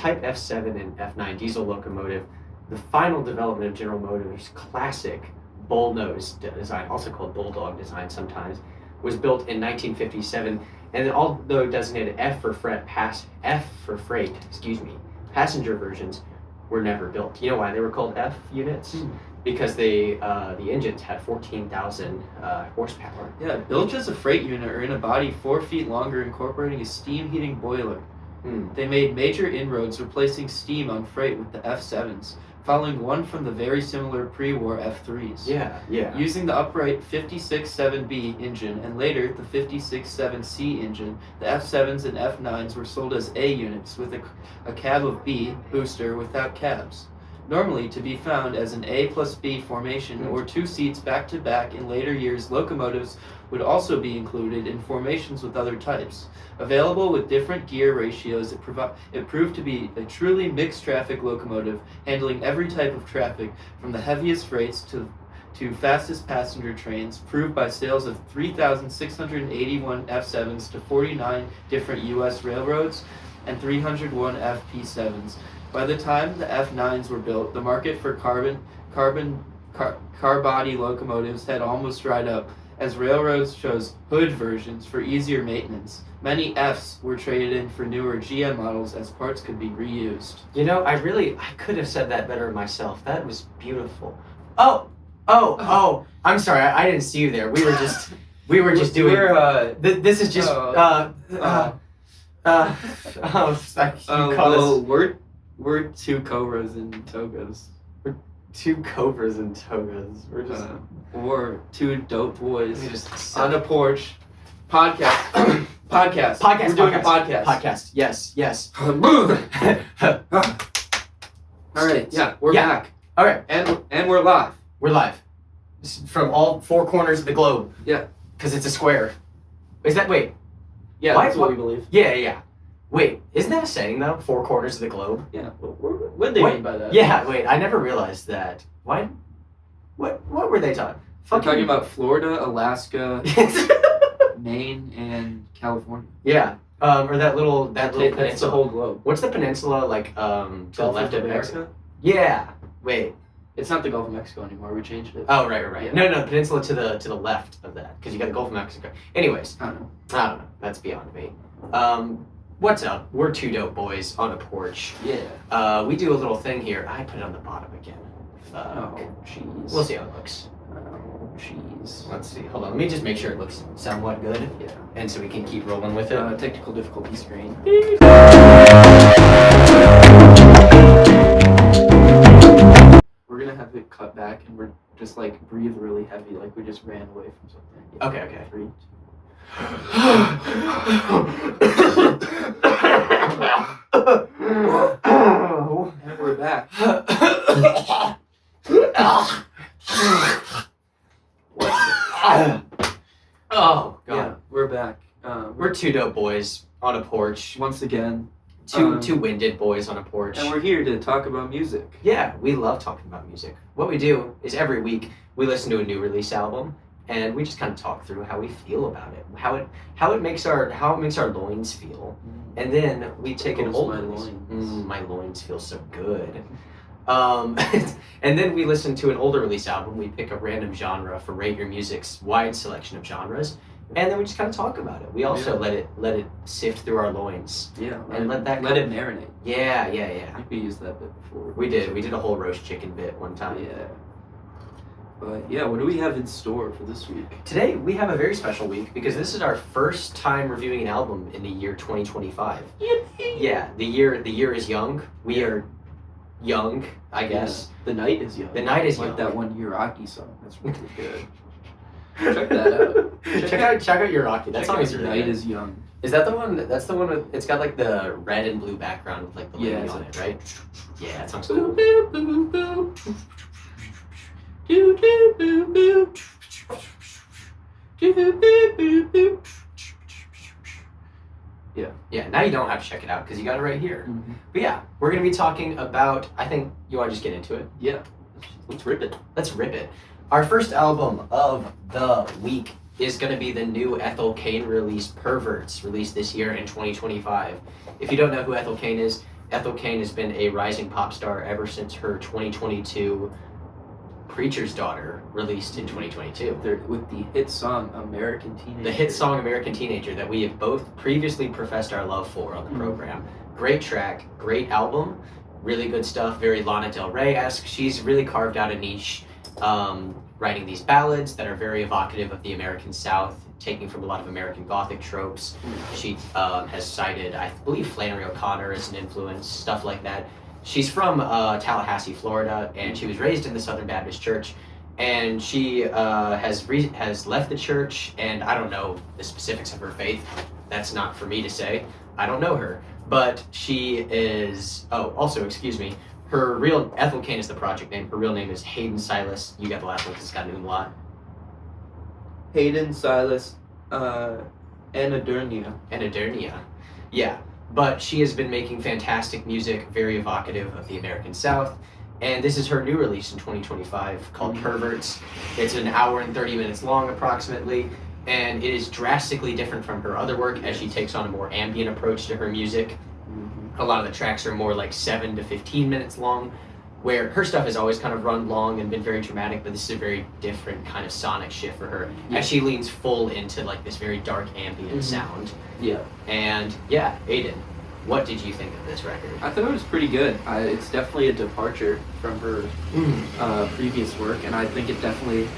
Type F7 and F9 diesel locomotive, the final development of General Motors' classic bull-nose design, also called bulldog design sometimes, was built in 1957, and although designated F for freight, passenger versions were never built. You know why they were called F units? Because the engines had 14,000 horsepower. Yeah, built as a freight unit or in a body 4 feet longer, incorporating a steam heating boiler. They made major inroads replacing steam on freight with the F7s, following one from the very similar pre-war F3s. Yeah. Using the upright 56-7B engine and later the 56-7C engine, the F7s and F9s were sold as A units with a cab of B booster without cabs. Normally to be found as an A plus B formation or 2 seats back to back. In later years, locomotives would also be included in formations with other types. Available with different gear ratios, it proved to be a truly mixed traffic locomotive, handling every type of traffic from the heaviest freights to fastest passenger trains, proved by sales of 3,681 F7s to 49 different U.S. railroads and 301 FP7s. By the time the F9s were built, the market for car body locomotives had almost dried up, as railroads chose hood versions for easier maintenance. Many Fs were traded in for newer GM models as parts could be reused. You know, I could have said that better myself. That was beautiful. Oh! I'm sorry, I didn't see you there. We were just doing. This is just. We're two cobras in togas. We're two cobras in togas. We're just. Or two dope boys on a porch. Podcast. Podcast. We're doing a podcast. Podcast. Yes. All right. Yeah, we're back. All right, and we're live. We're live from all 4 corners of the globe. Yeah. Because it's a square. Is that wait? Yeah, that's what we believe. Yeah. Wait, isn't that a saying though? 4 corners of the globe. Yeah. What do they mean by that? Yeah. Wait, I never realized that. Why? What were they talking? We're talking about Florida, Alaska, Maine, and California. Yeah. Or that little peninsula. That's the whole globe. What's the peninsula like? To the left of Mexico. Yeah. Wait. It's not the Gulf of Mexico anymore. We changed it. Oh right. Yeah. No, peninsula to the left of that, because you got the Gulf of Mexico. Anyways. I don't know. That's beyond me. What's up? We're 2 dope boys on a porch. Yeah. We do a little thing here. I put it on the bottom again. Oh, jeez. We'll see how it looks. Oh, jeez. Let's see. Hold on. Let me just make sure it looks somewhat good. Yeah. And so we can keep rolling with it. Technical difficulty screen. We're gonna have it cut back, and we're just like breathe really heavy, like we just ran away from something. Yeah. Okay. 3. And we're back. Oh god. Yeah, we're back. We're 2 dope boys on a porch. Once again. Two winded boys on a porch. And we're here to talk about music. Yeah, we love talking about music. What we do is every week we listen to a new release album, and we just kind of talk through how we feel about it, how it makes our loins feel, and then we take an old release. My loins feel so good. And then we listen to an older release album. We pick a random genre for Rate Your Music's wide selection of genres, and then we just kind of talk about it. We also let it sift through our loins. Yeah, and let it marinate. Yeah. I think we used that bit before. We did a whole roast chicken bit one time. Yeah. But yeah, what do we have in store for this week? Today we have a very special week because this is our first time reviewing an album in the year 2025. Yeah, the year is young. We are young, I guess. The night is young. The night is like young. That one Yuragi song. That's really good. Check that out. Check out Yuragi. That song is really Night good. is young. Is that the one? That's the one with. It's got like the red and blue background with like the lady on it, right? Yeah, that song's cool. Yeah, now you don't have to check it out because you got it right here. Mm-hmm. But yeah, we're going to be talking about, I think, you want to just get into it? Yeah. Let's rip it. Our first album of the week is going to be the new Ethel Cain release, Perverts, released this year in 2025. If you don't know who Ethel Cain is, Ethel Cain has been a rising pop star ever since her 2022 Preacher's Daughter, released in 2022. With the hit song American Teenager. The hit song American Teenager that we have both previously professed our love for on the program. Great track, great album, really good stuff, very Lana Del Rey-esque. She's really carved out a niche, writing these ballads that are very evocative of the American South, taking from a lot of American Gothic tropes. She has cited, I believe, Flannery O'Connor as an influence, stuff like that. She's from Tallahassee, Florida, and she was raised in the Southern Baptist Church. And she has left the church, and I don't know the specifics of her faith. That's not for me to say. I don't know her. But she is, also, excuse me, her real, Ethel Cain is the project name. Her real name is Hayden Silas. You got the last one because it's got an a lot. Hayden Silas Anadernia. Yeah. But she has been making fantastic music, very evocative of the American South. And this is her new release in 2025 called Perverts. It's an hour and 30 minutes long approximately. And it is drastically different from her other work as she takes on a more ambient approach to her music. A lot of the tracks are more like 7 to 15 minutes long, where her stuff has always kind of run long and been very dramatic, but this is a very different kind of sonic shift for her as she leans full into like this very dark ambient sound. Yeah. And yeah, Aiden, what did you think of this record? I thought it was pretty good. It's definitely a departure from her previous work, and I think it definitely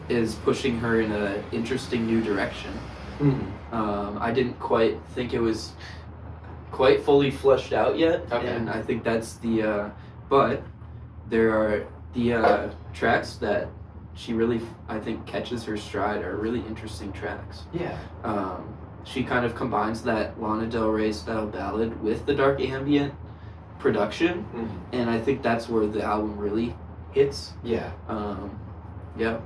is pushing her in an interesting new direction. I didn't quite think it was quite fully fleshed out yet, and I think that's the but there are the tracks that she really, I think, catches her stride are really interesting tracks. Yeah. She kind of combines that Lana Del Rey style ballad with the dark ambient production, and I think that's where the album really hits. Yeah. Yeah.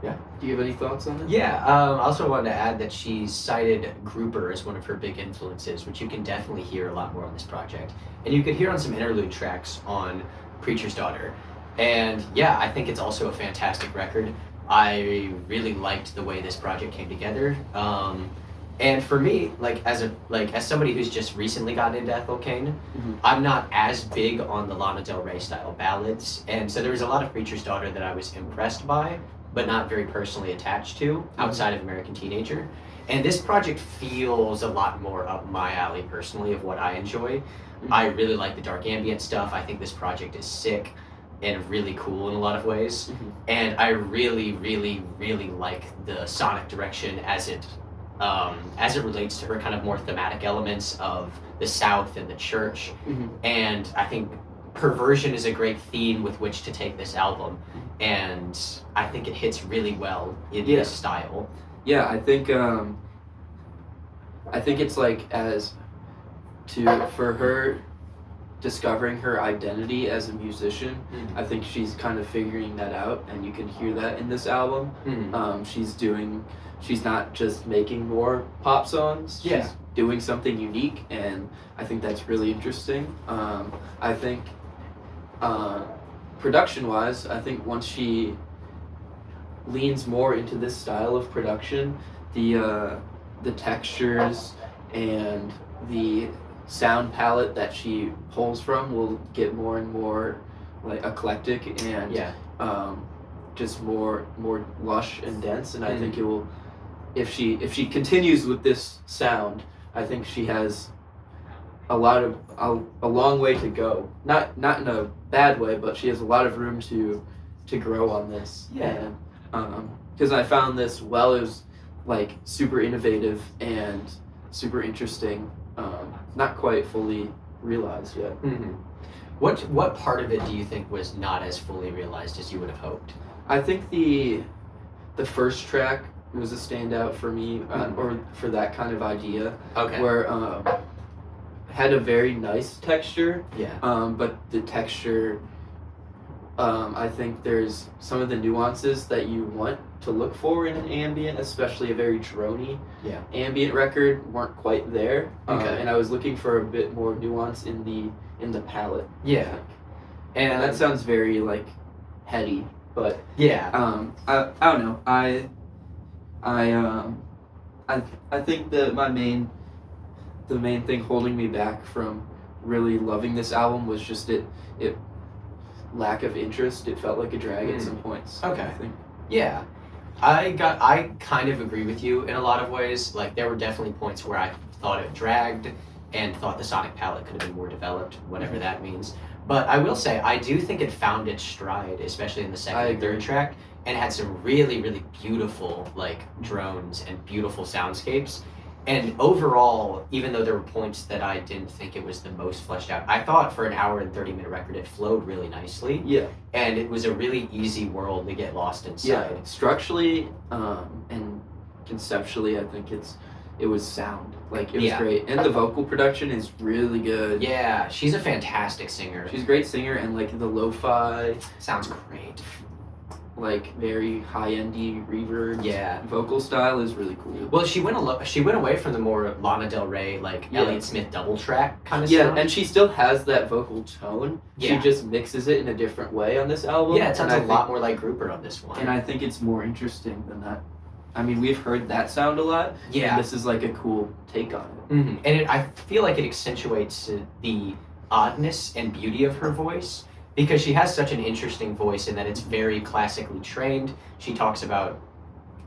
Yeah. Do you have any thoughts on it? Yeah. I also wanted to add that she cited Grouper as one of her big influences, which you can definitely hear a lot more on this project. And you could hear on some interlude tracks on Preacher's Daughter. And yeah, I think it's also a fantastic record. I really liked the way this project came together. And for me, as somebody who's just recently gotten into Ethel Cain, I'm not as big on the Lana Del Rey style ballads. And so there was a lot of Preacher's Daughter that I was impressed by, but not very personally attached to outside of American Teenager. And this project feels a lot more up my alley personally of what I enjoy. I really like the dark ambient stuff. I think this project is sick and really cool in a lot of ways. And I really, really, really like the sonic direction as it relates to her kind of more thematic elements of the South and the church. And I think perversion is a great theme with which to take this album, and I think it hits really well in this style. Yeah, I think it's like for her discovering her identity as a musician. I think she's kind of figuring that out, and you can hear that in this album. She's not just making more pop songs. She's doing something unique, and I think that's really interesting. I think production-wise, I think once she leans more into this style of production, the textures and the sound palette that she pulls from will get more and more like eclectic and just more lush and dense. And I think it will, if she continues with this sound, I think she has a long way to go. Not in a bad way, but she has a lot of room to grow on this. Yeah. Because I found this it was like super innovative and super interesting. Not quite fully realized yet. What part of it do you think was not as fully realized as you would have hoped? I think the first track was a standout for me, or for that kind of idea. Where had a very nice texture. But the texture, I think there's some of the nuances that you want to look for in an ambient, especially a very droney ambient record, weren't quite there. And I was looking for a bit more nuance in the palette. And that sounds very like heady, but I don't know. I think that my main the main thing holding me back from really loving this album was just it lack of interest. It felt like a drag at some points. Okay. I think. Yeah. I kind of agree with you in a lot of ways. Like, there were definitely points where I thought it dragged and thought the sonic palette could have been more developed, whatever that means. But I will say, I do think it found its stride, especially in the second and third track, and had some really, really beautiful, like, drones and beautiful soundscapes. And overall, even though there were points that I didn't think it was the most fleshed out, I thought for an hour and 30-minute record, it flowed really nicely. Yeah. And it was a really easy world to get lost inside. Yeah. Structurally and conceptually, I think it was sound. Like, it was great. And the vocal production is really good. Yeah, she's a fantastic singer. She's a great singer, and, like, the lo-fi... Sounds great. Like, very high-endy reverb. Yeah. Vocal style is really cool. Well, she went away from the more Lana Del Rey, like, Elliott Smith double track kind of sound. Yeah, and she still has that vocal tone. Yeah. She just mixes it in a different way on this album. Yeah, it sounds a lot more like Grouper on this one. And I think it's more interesting than that. I mean, we've heard that sound a lot. Yeah. And this is like a cool take on it. Mm-hmm. And I feel like it accentuates the oddness and beauty of her voice, because she has such an interesting voice in that it's very classically trained. She talks about,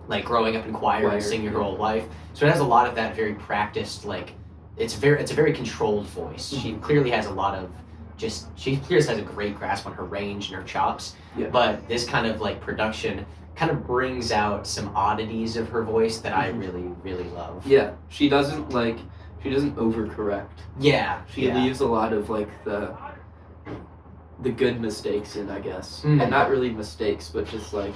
like, growing up in choir and singing her whole life. So it has a lot of that very practiced, like, it's a very controlled voice. Mm-hmm. She clearly has a lot of she clearly has a great grasp on her range and her chops. Yeah. But this kind of, like, production kind of brings out some oddities of her voice that I really, really love. Yeah, she doesn't overcorrect. Yeah. She leaves a lot of, like, the good mistakes in, I guess. Mm. And not really mistakes, but just, like...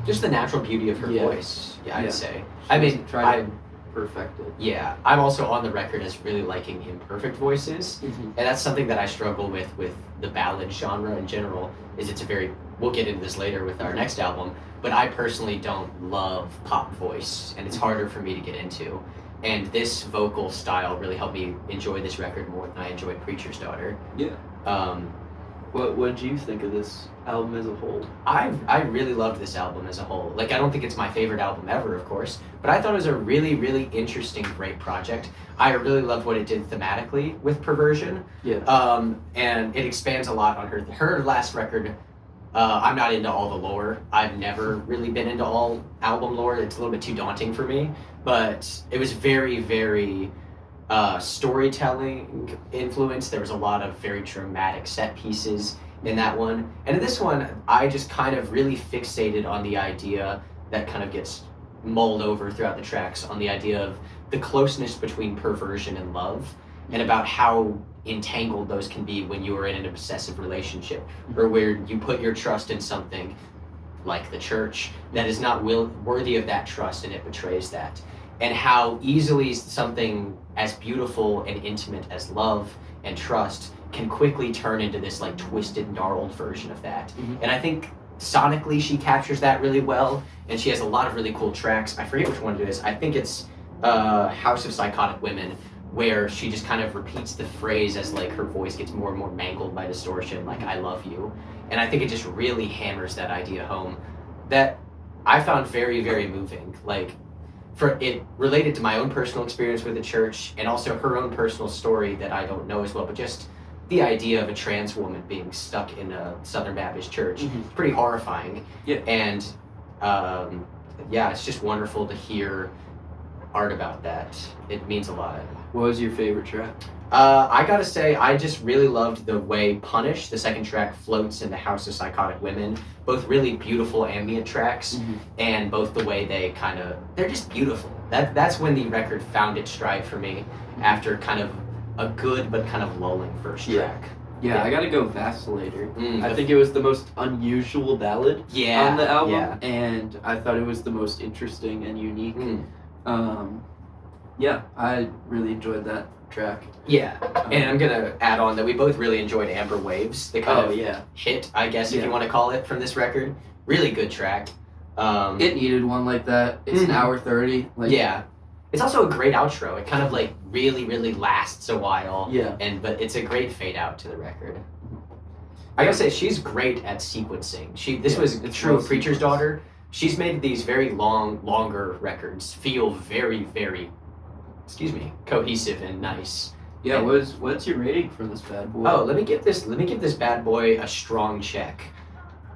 Just the natural beauty of her voice, I'd say. I mean, try to perfect it. Yeah, I'm also on the record as really liking imperfect voices, and that's something that I struggle with the ballad genre in general, is it's a very... We'll get into this later with our next album, but I personally don't love pop voice, and it's harder for me to get into. And this vocal style really helped me enjoy this record more than I enjoyed Preacher's Daughter. Yeah. What did you think of this album as a whole? I really loved this album as a whole. Like, I don't think it's my favorite album ever, of course, but I thought it was a really, really interesting, great project. I really loved what it did thematically with Perversion. Yeah. And it expands a lot on her last record. I'm not into all the lore. I've never really been into all album lore. It's a little bit too daunting for me, but it was very, very storytelling influence. There was a lot of very dramatic set pieces in that one. And in this one, I just kind of really fixated on the idea that kind of gets mulled over throughout the tracks, on the idea of the closeness between perversion and love, and about how entangled those can be when you are in an obsessive relationship, or where you put your trust in something like the church that is not worthy of that trust, and it betrays that. And how easily something as beautiful and intimate as love and trust can quickly turn into this, like, twisted, gnarled version of that. And I think sonically she captures that really well, and she has a lot of really cool tracks. I forget which one it is. I think it's House of Psychotic Women, where she just kind of repeats the phrase as, like, her voice gets more and more mangled by distortion, like, I love you. And I think it just really hammers that idea home that I found very, very moving. Like, for it related to my own personal experience with the church, and also her own personal story that I don't know as well, but just the idea of a trans woman being stuck in a Southern Baptist church. It's pretty horrifying. Yeah. And it's just wonderful to hear art about that. It means a lot. What was your favorite track? I gotta say, I just really loved the way Punish, the second track, floats in the House of Psychotic Women. Both really beautiful ambient tracks, and both the way they're just beautiful. That's when the record found its stride for me, after kind of a good but kind of lulling first track. Yeah, I gotta go Vacillator. I think it was the most unusual ballad on the album, and I thought it was the most interesting and unique. I really enjoyed that track. Yeah, and I'm gonna add on that we both really enjoyed Amber Waves, the kind of hit, I guess, if you want to call it, from this record. Really good track. It needed one like that. It's an hour 30. It's also a great outro. It kind of, like, really, really lasts a while. Yeah. But it's a great fade out to the record. I gotta say, she's great at sequencing. This was true of Preacher's Daughter. She's made these very longer records feel very, very cohesive and nice. Yeah, And- what's your rating for this bad boy? Oh, let me give this bad boy a strong check.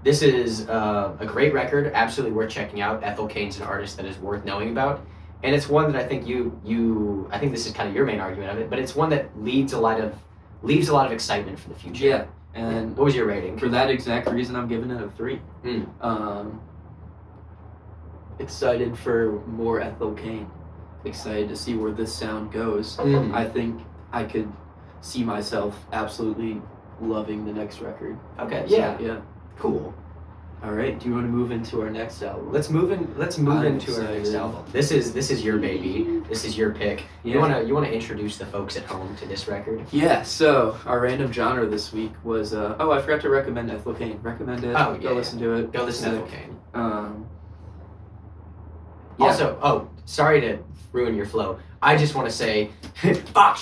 This is a great record, absolutely worth checking out. Ethel Cain's an artist that is worth knowing about, and it's one that I think I think this is kind of your main argument of it, but it's one that leaves a lot of excitement for the future. Yeah, and what was your rating? for that exact reason, I'm giving it a 3. Excited for more Ethel Cain. Excited to see where this sound goes. I think I could see myself absolutely loving the next record. Okay. So, Yeah. Cool. All right. Do you want to move into our next album? Let's move into our next excited. album. This is your baby. This is your pick. Yeah. You wanna introduce the folks at home to this record? Yeah. So our random genre this week was I forgot to recommend Ethel Cain. Recommend it. Oh, Go listen to it. Go listen to Sick. Ethel Cain. Yeah. Also, sorry to ruin your flow. I just want to say, fuck.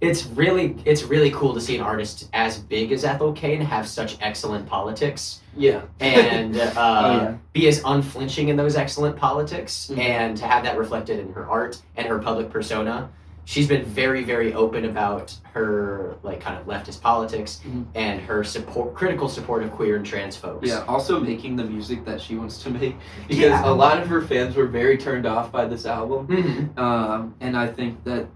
It's really cool to see an artist as big as Ethel Cain have such excellent politics Yeah. and yeah. be as unflinching in those excellent politics, Mhm. and to have that reflected in her art and her public persona. She's been very, very open about her kind of leftist politics Mhm. and her critical support of queer and trans folks. Yeah, also making the music that she wants to make, because Yeah. a lot of her fans were very turned off by this album. Mm-hmm. And I think that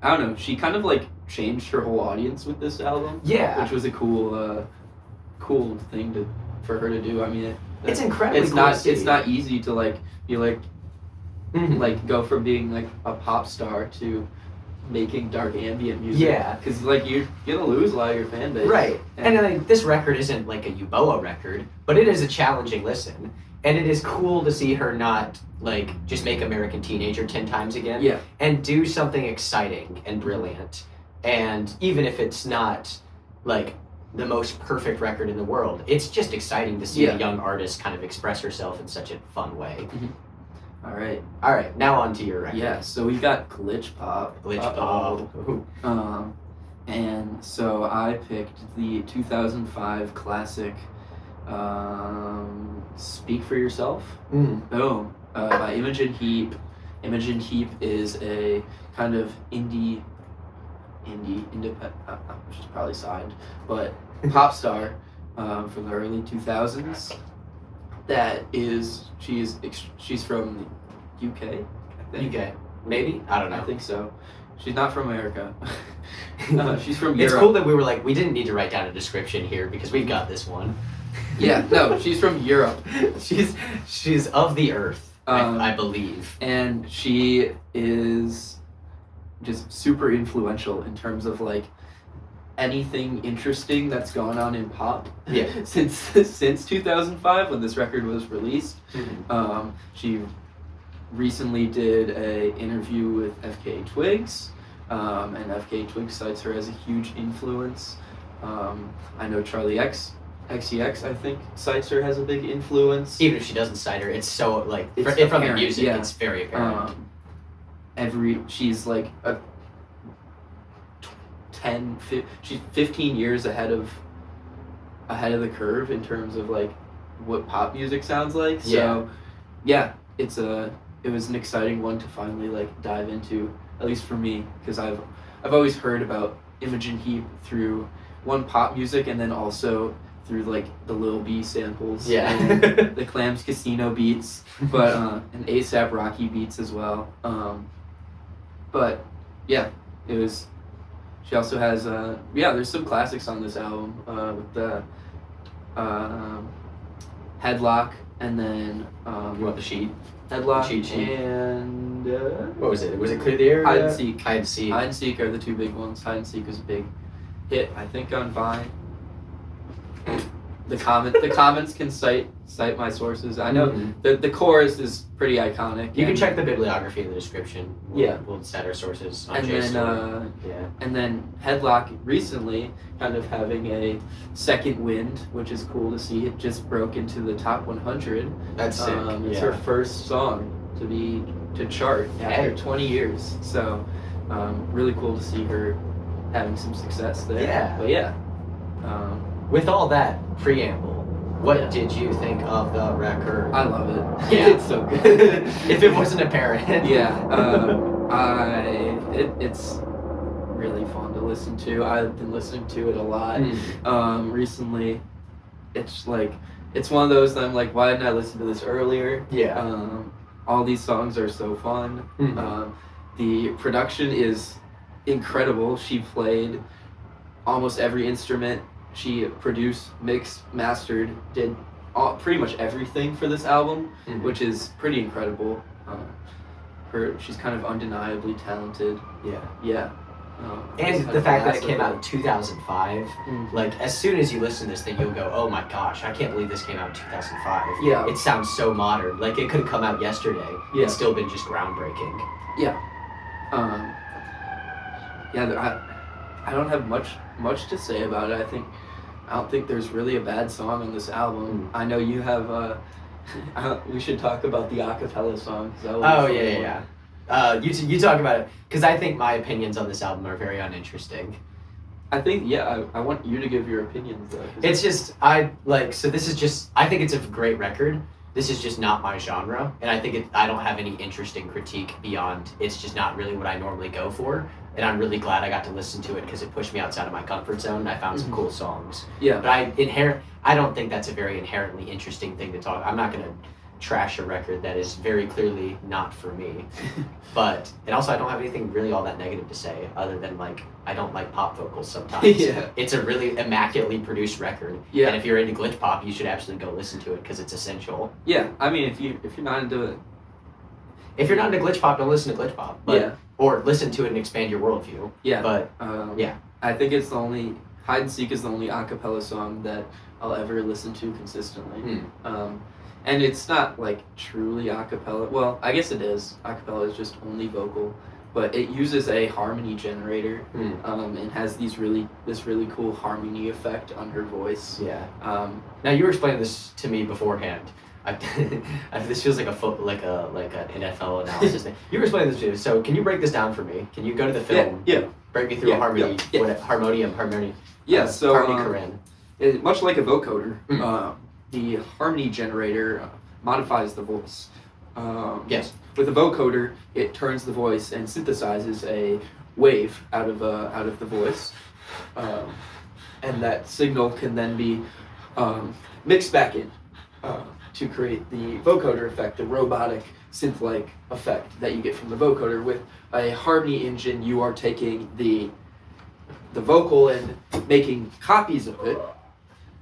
I don't know, she kind of changed her whole audience with this album, Yeah. which was a cool thing for her to do. I mean, It's incredibly it's cool not to see. it's not easy to be Mhm. go from being a pop star to making dark ambient music. Yeah. Because you're gonna lose a lot of your fan base. Right. And this record isn't like a Uboa record, but it is a challenging listen. And it is cool to see her not just make American Teenager 10 times again. Yeah. And do something exciting and brilliant. And even if it's not the most perfect record in the world, it's just exciting to see Yeah. a young artist kind of express herself in such a fun way. All right. All right, now on to your record. Yeah. So we got glitch pop. Glitch Uh-oh. Pop. And so I picked the 2005 classic, "Speak for Yourself." Boom. By Imogen Heap. Imogen Heap is a kind of indie, independent, she's probably signed, but pop star from the early 2000s. She's from UK, I think. UK. Maybe? I don't know. I think so. She's not from America. She's from Europe. It's cool that we were we didn't need to write down a description here because we've got this one. Yeah, no, she's from Europe. She's of the earth, I believe. And she is just super influential in terms of anything interesting that's gone on in pop. Yeah. Since 2005 when this record was released. Mhm. She recently did a interview with FK Twigs, and FK Twigs cites her as a huge influence. I know Charlie XCX, I think, cites her as a big influence. Even if she doesn't cite her, it's so It's from the apparent, music, yeah. it's very apparent. She's she's 15 years ahead of the curve in terms of what pop music sounds like. So yeah, it was an exciting one to finally dive into, at least for me, because I've always heard about Imogen Heap through pop music, and then also through the Lil B samples, and the Clams Casino beats, but and ASAP Rocky beats as well. But yeah, it was. She also has there's some classics on this album with the Headlock, and then You want the sheet? Headlock Cheat sheet. and What was it? Was it Clear the Air? Hide and Seek. Hide and Seek. Hide and Seek are the two big ones. Hide and Seek was a big hit, I think, on Vine. The comments can cite my sources. I know Mhm. the chorus is pretty iconic. You can and- check the bibliography in the description. We'll cite our sources on And Jay's then story. and then Headlock recently kind of having a second wind, which is cool to see. It just broke into the top 100. That's sick. It's her first song to chart after Hey. 20 years. So really cool to see her having some success there. Yeah. But yeah. With all that preamble, What did you think of the record? I love it. Yeah. It's so good. If it wasn't apparent. Yeah. It's really fun to listen to. I've been listening to it a lot recently. It's like, it's one of those that I'm like, why didn't I listen to this earlier? Yeah. All these songs are so fun. Mhm. The production is incredible. She played almost every instrument. She produced, mixed, mastered, did pretty much everything for this album, which is pretty incredible. She's kind of undeniably talented. Yeah. Yeah. And the fact that it came out in 2005, like, as soon as you listen to this thing, you'll go, oh my gosh, I can't believe this came out in 2005. Yeah. It sounds so modern. Like, it could have come out yesterday. Yeah. It's still been just groundbreaking. Yeah. I don't have much to say about it. I don't think there's really a bad song on this album. I know you have. We should talk about the acapella song. Oh yeah. You talk about it, because I think my opinions on this album are very uninteresting. I think I want you to give your opinions though. It's just I think it's a great record. This is just not my genre, and I think I don't have any interesting critique beyond it's just not really what I normally go for, and I'm really glad I got to listen to it because it pushed me outside of my comfort zone and I found some cool songs. Yeah. But I don't think that's a very inherently interesting thing to talk. I'm not gonna trash a record that is very clearly not for me. And also I don't have anything really all that negative to say other than like I don't like pop vocals sometimes. Yeah. It's a really immaculately produced record. Yeah. And if you're into glitch pop, you should absolutely go listen to it because it's essential. Yeah. I mean, if you're not into it. If you're not into glitch pop, don't listen to glitch pop. Yeah. Or listen to it and expand your worldview. Yeah. But yeah. I think it's the only Hide and Seek is the only a cappella song that I'll ever listen to consistently. And it's not like truly a cappella. Well, I guess it is. A cappella is just only vocal, but it uses a harmony generator and has this really cool harmony effect on her voice. Yeah. Now you were explaining this to me beforehand. This feels like an NFL analysis thing. You were explaining this to me. So can you break this down for me? Can you go to the film? Yeah. Break me through a harmony. Harmony. Yeah. So harmony Corinne. Much like a vocoder. The harmony generator modifies the voice. Yes. With a vocoder, it turns the voice and synthesizes a wave out of the voice, and that signal can then be mixed back in to create the vocoder effect, the robotic synth-like effect that you get from the vocoder. With a harmony engine, you are taking the vocal and making copies of it,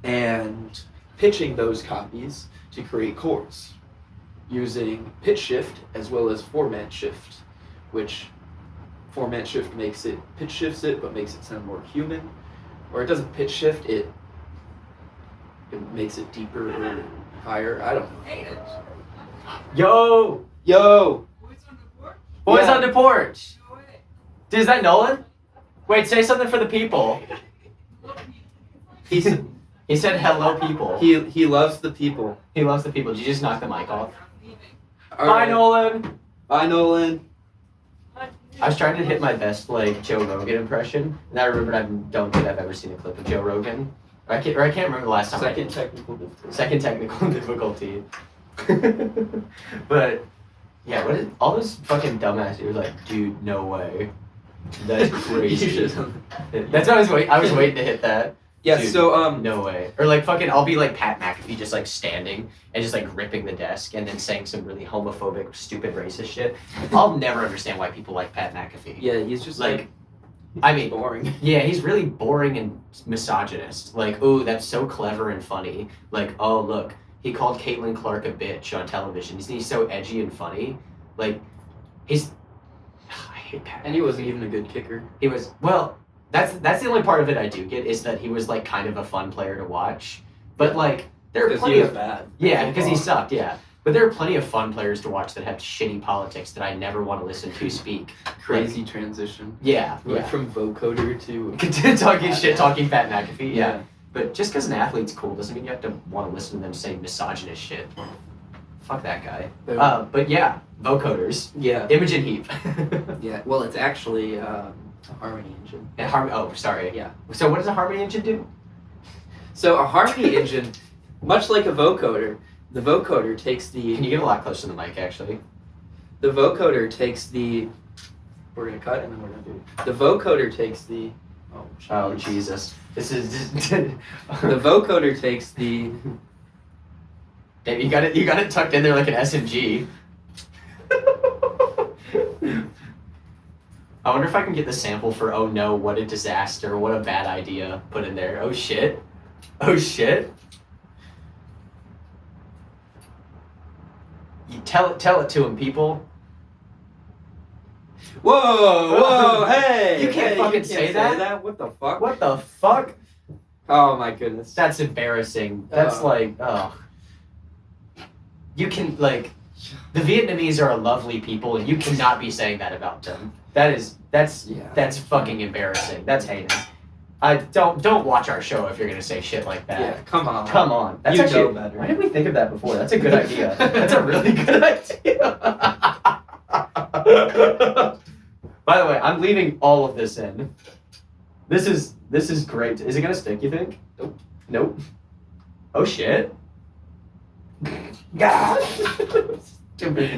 and pitching those copies to create chords using pitch shift as well as format shift, which format shift pitch shifts it but makes it sound more human, or it doesn't pitch shift it makes it deeper or higher. I don't know. Yo! Boyz on the porch. Dude, is that Nolan? Wait, say something for the people. He said hello, people. He loves the people. He loves the people. Did you just knock the mic off? All Bye, right. Nolan. Bye, Nolan. I was trying to hit my best Joe Rogan impression, and I remembered I don't think I've ever seen a clip of Joe Rogan. I can't remember the last time. Second technical difficulty. But yeah, what is all those fucking dumbass dudes like? Dude, no way. That's crazy. That's what I was waiting to hit that. Yeah, Dude, so no way. Or like fucking I'll be like Pat McAfee just like standing and just like gripping the desk and then saying some really homophobic, stupid, racist shit. I'll never understand why people like Pat McAfee. Yeah, he's just like I mean boring. Yeah, he's really boring and misogynist. Like, oh, that's so clever and funny. Like, oh look, he called Caitlin Clark a bitch on television. He's so edgy and funny. Like I hate Pat McAfee. And he wasn't even a good kicker. He was That's the only part of it I do get, is that he was like kind of a fun player to watch. But like there are plenty of bad. Yeah, because he sucked, yeah. But there are plenty of fun players to watch that have shitty politics that I never want to listen to speak. Crazy transition. Yeah. From vocoder to talking Pat McAfee, yeah. But just because an athlete's cool doesn't mean you have to want to listen to them say misogynist shit. Fuck that guy. But yeah, vocoders. Yeah. Imogen Heap. Yeah. Well, it's actually a harmony engine. Oh, sorry. Yeah. So what does a harmony engine do? So a harmony engine Much like a vocoder, the vocoder takes the... Can you get a lot closer to the mic, actually? The vocoder takes the... We're going to cut and then we're going to do... The vocoder takes the... Oh, Jesus. This is... The vocoder takes the... Dave, you got it tucked in there like an SMG. I wonder if I can get the sample for "Oh no, what a disaster, what a bad idea" put in there. Oh shit. Oh shit. You tell it to him, people. Whoa, hey! You can't fucking say that? What the fuck? What the fuck? Oh my goodness. That's embarrassing. That's like, oh. You can, like, the Vietnamese are a lovely people, and you cannot be saying that about them. That's fucking embarrassing. That's heinous. Don't watch our show if you're gonna say shit like that. Yeah, come on. Come on. That's You actually, know better. Why didn't we think of that before? That's a good idea. That's a really good idea. By the way, I'm leaving all of this in. This is great. Is it gonna stick, you think? Nope. Nope. Oh shit. God.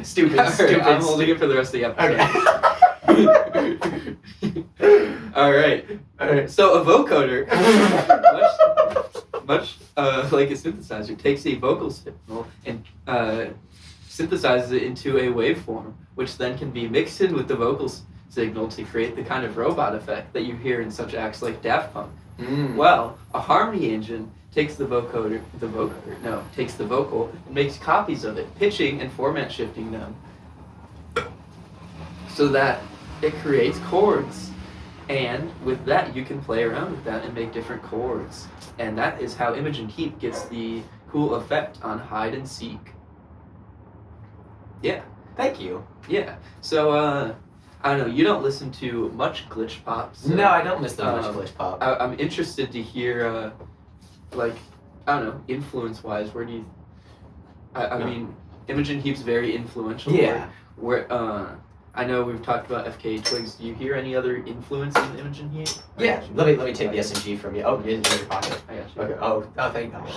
Stupid. I'm holding it for the rest of the episode. Okay. All right. So a vocoder, much like a synthesizer, takes a vocal signal and synthesizes it into a waveform, which then can be mixed in with the vocal signal to create the kind of robot effect that you hear in such acts like Daft Punk. Well, a harmony engine takes the vocal and makes copies of it, pitching and format shifting them so that it creates chords. And with that, you can play around with that and make different chords. And that is how Imogen Heap gets the cool effect on hide and seek. Yeah. Thank you. Yeah. So, I don't know, you don't listen to much glitch pop. So, No, I don't listen to much glitch pop. I'm interested to hear, like, I don't know, influence-wise, where do you... I mean, Imogen Heap's very influential. Yeah. Where I know we've talked about FKA Twigs. Do you hear any other influence in Imogen Heap? Yeah. Let me take the SMG from you. Oh, it's in your pocket. I got you. Okay. Oh, thank God.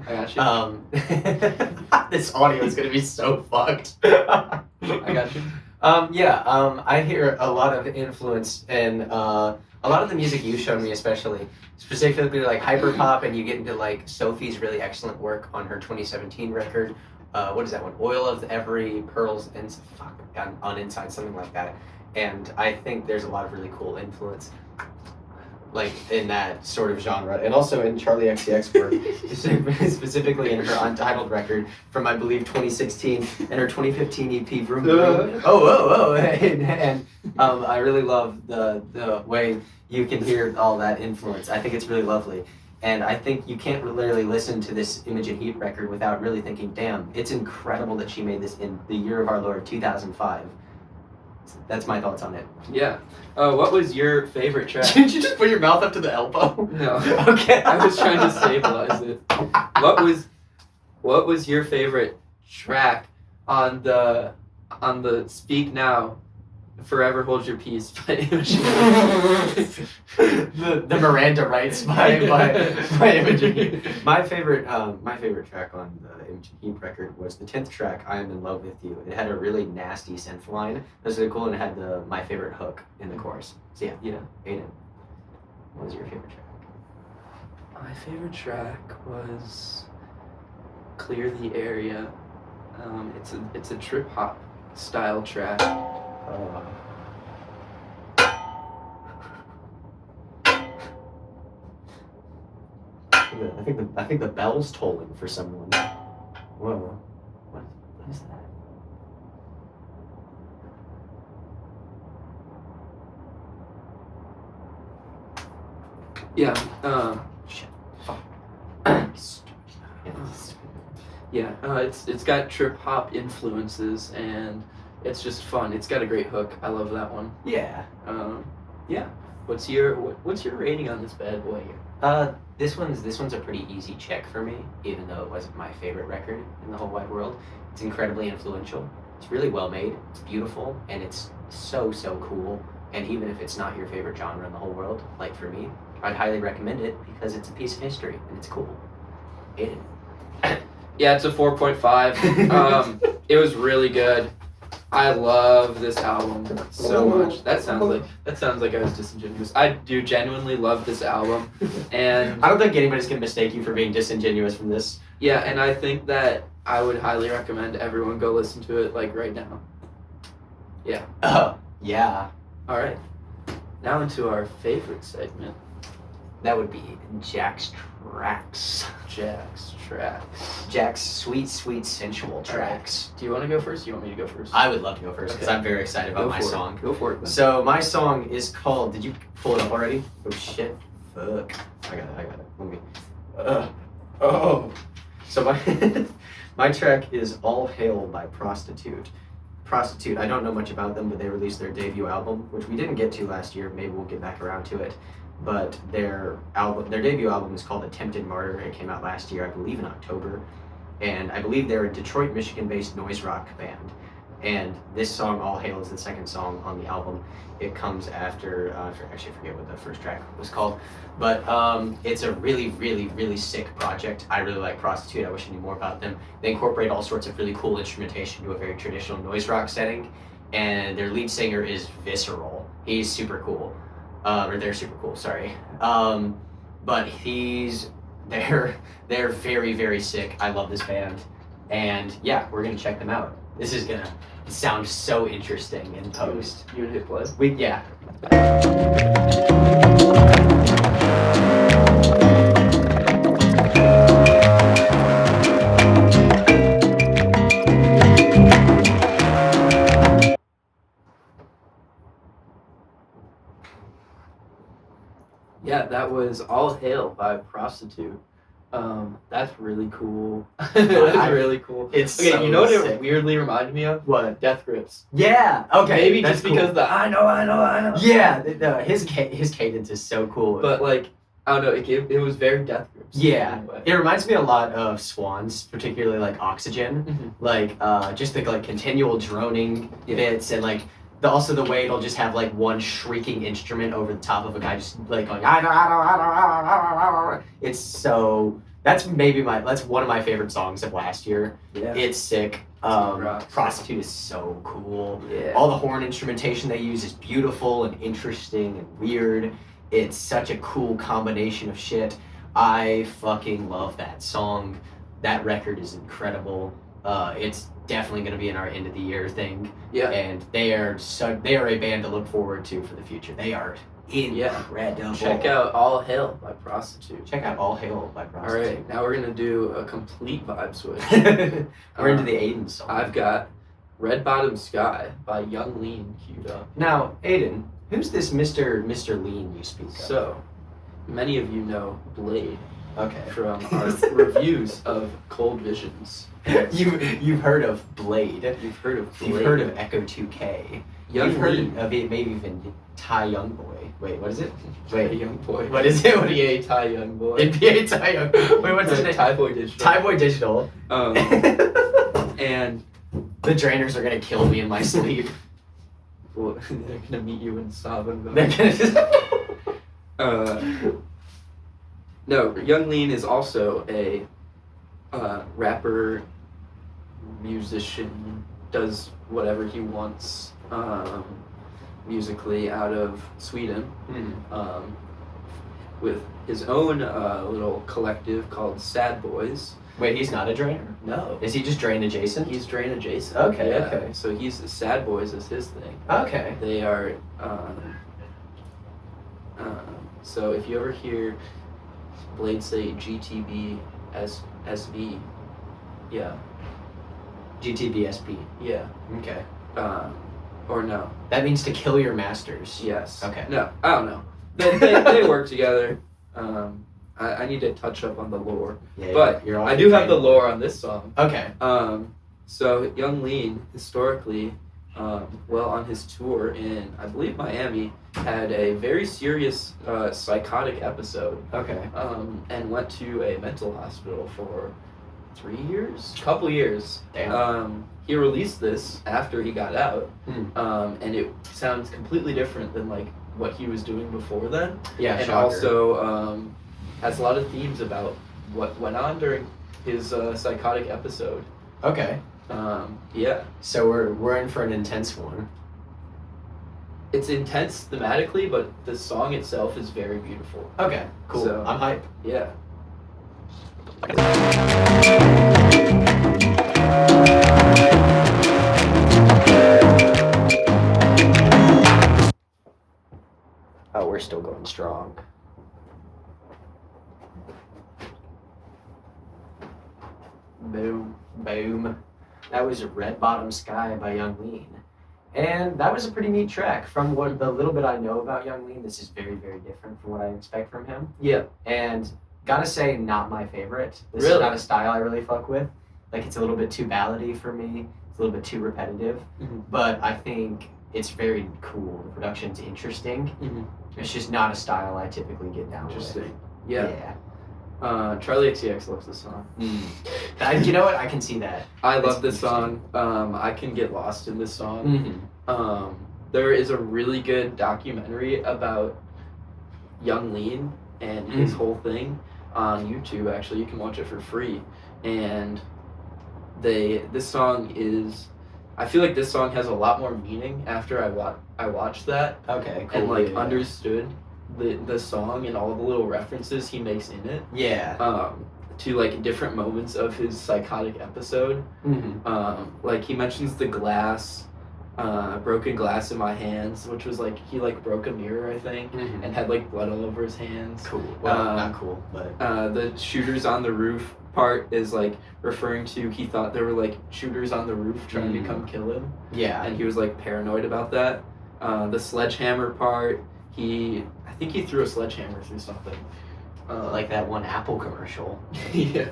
I got you. This audio is gonna be so fucked. I got you. I hear a lot of influence in a lot of the music you've shown me, especially specifically like hyperpop, and you get into like Sophie's really excellent work on her 2017 record. What is that one? Oil of Every Pearls and on Inside, something like that. And I think there's a lot of really cool influence, like in that sort of genre, and also in Charlie XCX work, specifically in her Untitled record from I believe 2016 and her 2015 EP Vroom Vroom. And I really love the way you can hear all that influence. I think it's really lovely. And I think you can't literally listen to this Imogen Heap record without really thinking, damn, it's incredible that she made this in the year of our Lord, 2005. That's my thoughts on it. Yeah. What was your favorite track? Did you just put your mouth up to the elbow? No. Okay. I was trying to stabilize it. What was your favorite track on the Speak Now, Forever Hold Your Peace by Imogen? the Miranda Rights by Imogen Heap. My favorite track on the Imogen Heap record was the 10th track, I Am in Love with You. It had a really nasty synth line. It was really cool, and it had my favorite hook in the chorus. So yeah. Aiden, what was your favorite track? My favorite track was Clear the Area. It's a trip hop style track. I think the bell's tolling for someone. Whoa, what is that? Yeah. Shit. Yeah. It's got trip hop influences, and it's just fun. It's got a great hook. I love that one. Yeah. Yeah. What's your rating on this bad boy here? This one's a pretty easy check for me, even though it wasn't my favorite record in the whole wide world. It's incredibly influential. It's really well made. It's beautiful, and it's so cool. And even if it's not your favorite genre in the whole world, like for me, I'd highly recommend it because it's a piece of history and it's cool. Aiden. Yeah, it's a 4.5. It was really good. I love this album so much. That sounds like I was disingenuous. I do genuinely love this album, and I don't think anybody's gonna mistake you for being disingenuous from this. yeah, and I think that I would highly recommend everyone go listen to it like right now. Yeah. Yeah. All right. Now into our favorite segment, That would be Jack's tracks. Jack's tracks. Jack's sweet, sweet, sensual tracks. Do you want to go first? Or you want me to go first? I would love to go first because Okay. I'm very excited about my song. Go for it. Then. So my song is called. Did you pull it up already? Oh shit! Fuck! I got it. Let me. Oh. So my my track is "All Hail" by Prostitute. Prostitute. I don't know much about them, but they released their debut album, which we didn't get to last year. Maybe we'll get back around to it. But their debut album is called "Attempted Martyr." It came out last year, I believe, in October. And I believe they're a Detroit, Michigan-based noise rock band. And this song, "All Hail," is the second song on the album. It comes after, I actually forget what the first track was called. But it's a really, really, really sick project. I really like Prostitute. I wish I knew more about them. They incorporate all sorts of really cool instrumentation to a very traditional noise rock setting. And their lead singer is visceral. He's super cool. Or they're super cool, sorry. But they're very, very sick. I love this band. And yeah, we're gonna check them out. This is gonna sound so interesting in post. You would hit play? Yeah. Yeah, that was "All Hail" by Prostitute. That's really cool. That's really cool. It's okay. so You know what sick. it weirdly reminded me of? What? Death Grips. Yeah. Okay. Maybe that's just because cool. the I know. Yeah. His cadence is so cool. But like I don't know, it was very Death Grips. Yeah, Anyway. it reminds me a lot of Swans, particularly like Oxygen, like just the like continual droning bits and like also the way it'll just have like one shrieking instrument over the top of a guy just like going I know. It's so that's one of my favorite songs of last year. Yeah. It's sick. Rocks. Prostitute is so cool. Yeah. All the horn instrumentation they use is beautiful and interesting and weird. It's such a cool combination of shit. I fucking love that song. That record is incredible. It's definitely going to be in our end of the year thing. Yeah. And they are a band to look forward to for the future. They are incredible. Check out "All Hail" by Prostitute. Check out "All Hail" by All Prostitute. right, now we're gonna do a complete vibe switch. We're into the Aiden song. I've got "Red Bottom Sky" by Young Lean queued up. Now, Aiden, who's this Mr. Lean you speak of? So, many of you know Blade Okay. from our reviews of Cold Visions. You've heard of Blade. You've heard of Blade. You've heard of Echo 2K. Young You've heard Lean. of it, maybe even Ty Youngboy. Wait, what is it? Wait, Young Boy. What is it? What is NBA Ty Young Boy. NBA Ty Young. Wait, what's his name? Ty Boy Digital. Ty Boy Digital. And The Drainers are gonna kill me in my sleep. well, they're gonna meet you in Savin. They're gonna just. No, Young Lean is also a rapper, musician, does whatever he wants musically out of Sweden, with his own little collective called Sad Boys. Wait, he's not a drainer? No. Is he just drain adjacent? He's Drain adjacent. Okay, Yeah. okay. So he's Sad Boys is his thing. Okay. They are. So if you ever hear Blade say GTB SB, yeah, GTBSP. yeah, Okay. or no, That means to kill your masters. yes, Okay. no, I don't know. They work together. I need to touch up on the lore, Yeah, but you're I do have the lore on this song. Okay. So Young Lean historically, well, on his tour in, I believe, Miami, had a very serious psychotic episode, Okay. and went to a mental hospital for 3 years, couple years. Damn. He released this after he got out, Hmm. and it sounds completely different than like what he was doing before then, Yeah, and shocker. also has a lot of themes about what went on during his psychotic episode. Okay. Yeah. So we're in for an intense one. It's intense thematically, but the song itself is very beautiful. Okay, cool. So, I'm hype. Yeah. Oh, we're still going strong. Boom. Boom. That was Red Bottom Sky by Young Lean. And that was a pretty neat track. From what the little bit I know about Young Lean, this is very, very different from what I expect from him. Yeah. And gotta say, not my favorite. This Really? is not a style I really fuck with. Like, it's a little bit too ballady for me. It's a little bit too repetitive. Mm-hmm. But I think it's very cool. The production's interesting. Mm-hmm. It's just not a style I typically get down with. Interesting. Yeah. Yeah. Charlie XCX loves this song. You know what? I can see that. I It's love this song. I can get lost in this song. Mm-hmm. There is a really good documentary about Young Lean and his whole thing on YouTube. Actually, you can watch it for free. And this song is, I feel like this song has a lot more meaning after I watched that Okay, cool. and like yeah. understood the song and all the little references he makes in it. Yeah. To like different moments of his psychotic episode. Like he mentions the glass, broken glass in my hands, which was like he like broke a mirror, I think, and had like blood all over his hands. Cool. Well, not cool, but The shooters on the roof part is like referring to he thought there were like shooters on the roof trying to come kill him, yeah. and he was like paranoid about that. The sledgehammer part, I think he threw a sledgehammer through something. Like that one Apple commercial. Yeah.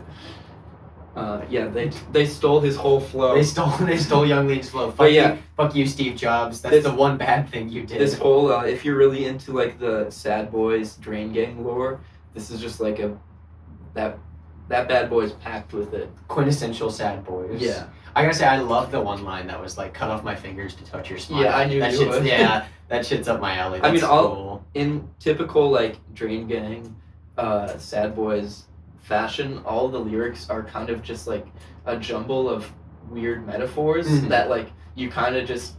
Yeah, they stole his whole flow. They stole Young Lean's flow. Fuck you, Steve Jobs. That's the one bad thing you did. This whole, if you're really into like the Sad Boys Drain Gang lore, this is just like that bad boy's packed with it. Quintessential Sad Boys. Yeah. I gotta say, I love the one line that was like, "Cut off my fingers to touch your smile." Yeah, I knew that you shit's, would. Yeah, that shit's up my alley. That's cool. In typical like Drain Gang, Sad Boys fashion, all the lyrics are kind of just like a jumble of weird metaphors that like you kind of just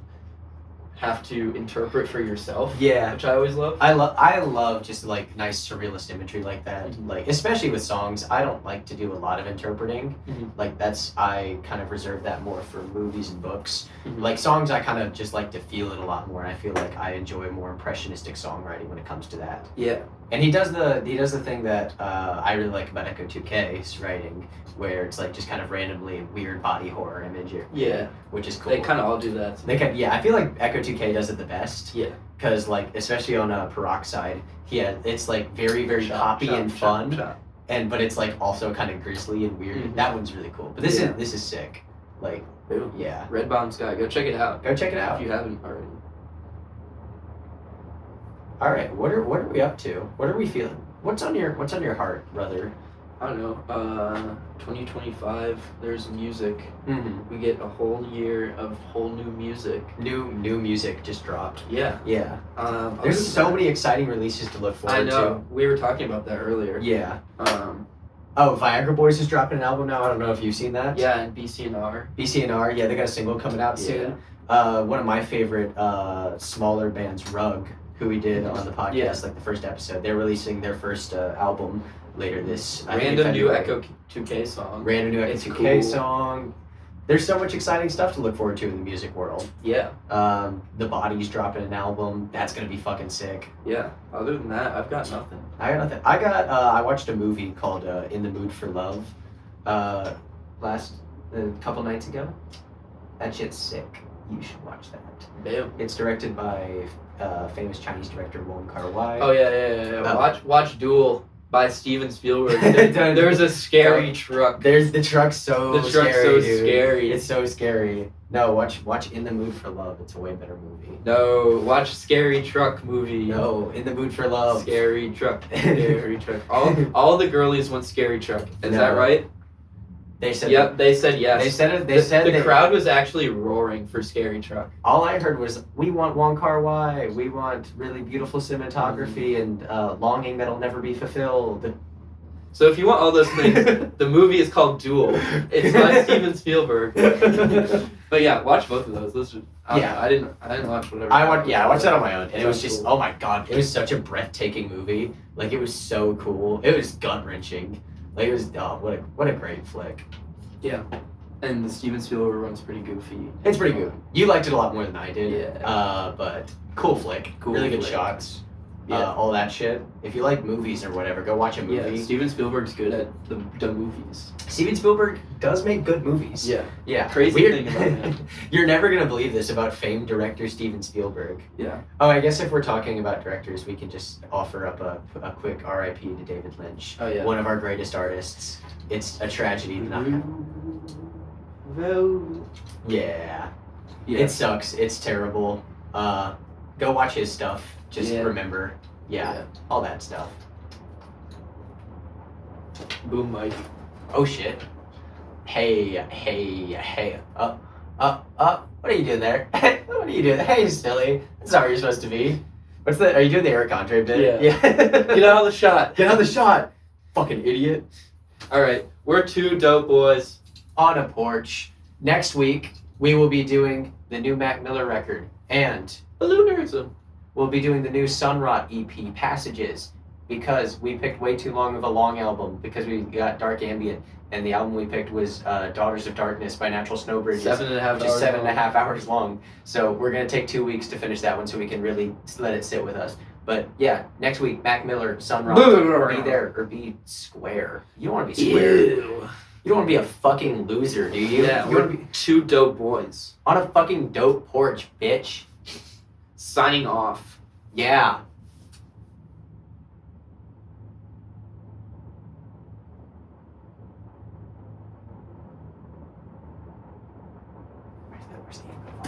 have to interpret for yourself. Yeah, which I always love. I love just like nice surrealist imagery like that. Like especially with songs, I don't like to do a lot of interpreting. Like I kind of reserve that more for movies and books. Like songs, I kind of just like to feel it a lot more. And I feel like I enjoy more impressionistic songwriting when it comes to that. Yeah. And he does the thing that I really like about Echo 2K's writing, where it's like just kind of randomly weird body horror imagery. Yeah. Which is cool. They kind of all do that. I feel like Echo 2K does it the best. Yeah. Because like especially on Peroxide, it's like very very poppy and fun, but it's like also kind of grisly and weird. That one's really cool. But this is sick. Like Boom. Yeah. Red Bottom Sky. Go check it out. Go check it out if you haven't already. All right, what are we up to? What are we feeling? What's on your heart, brother? I don't know. 2025. There's music. We get a whole year of whole new music. New music just dropped. Yeah. Yeah. There's so many exciting releases to look forward to. I know. We were talking about that earlier. Yeah. Viagra Boys is dropping an album now. I don't know if you've seen that. Yeah, and BCNR. BCNR. Yeah, they got a single coming out soon. One of my favorite smaller bands, Rug, who we did on the podcast, like the first episode. They're releasing their first album later this. Random new Echo 2K song. Random new Echo 2K song. There's so much exciting stuff to look forward to in the music world. Yeah. The Body's dropping an album. That's gonna be fucking sick. Yeah. Other than that, I've got nothing. I watched a movie called In the Mood for Love a couple nights ago. That shit's sick. You should watch that. Damn. It's directed by famous Chinese director Wong Kar-wai. Oh yeah. Watch Duel by Steven Spielberg. There's a scary truck. There's the truck's so the truck's scary, so dude. scary. It's so scary. No, watch In the Mood for Love. It's a way better movie. No, watch Scary Truck movie. No, In the Mood for Love. Scary Truck. Scary Truck. All the girlies want Scary Truck. Is that right? They said. Yep, they said yes. They said it. The crowd was actually roaring for Scary Truck. All I heard was, "We want Wong Kar-wai. We want really beautiful cinematography and longing that'll never be fulfilled." So if you want all those things, the movie is called Duel. It's by Steven Spielberg. But yeah, watch both of those. Those are, I didn't watch whatever. I watched that on my own, and it was just cool. oh my god, it was such a breathtaking movie. Like it was so cool. It was gut wrenching. Like it was what a great flick. Yeah. And the Steven Spielberg one's pretty goofy. It's pretty good. You liked it a lot more than I did. Yeah. But cool flick. Cool really good flick. shots. Yeah. All that shit. If you like movies or whatever, go watch a movie. Yeah, Steven Spielberg's good at the movies. Steven Spielberg does make good movies. Yeah. Yeah. Crazy Weird. thing about him. You're never gonna believe this about famed director Steven Spielberg. Yeah. Oh, I guess if we're talking about directors, we can just offer up a quick R.I.P. to David Lynch. Oh yeah. One of our greatest artists. It's a tragedy to not have. Well. Yeah. Yeah. It sucks. It's terrible. Go watch his stuff. Just remember. Yeah. All that stuff. Boom mic. Oh shit. Hey. What are you doing there? What are you doing? Hey, silly. That's not where you're supposed to be. What's that? Are you doing the Eric Andre bit? Yeah. Get out of the shot. Get out of the shot. Fucking idiot. Alright. We're two dope boys. On a porch. Next week, we will be doing the new Mac Miller record. And Balloonerism. we'll be doing the new Sunrot EP, Passages. Because we picked way too long of a long album. Because we got Dark Ambient. And the album we picked was Daughters of Darkness by Natural Snow Bridges. 7.5 hours. Which is 7.5 hours long. So we're going to take 2 weeks to finish that one so we can really let it sit with us. But yeah, next week, Mac Miller, Sunrot. Be there or be square. You don't want to be square. Ew. You don't want to be a fucking loser, do you? Yeah, You we're want to be two dope boys. on a fucking dope porch, bitch. Signing off. Yeah. Where's the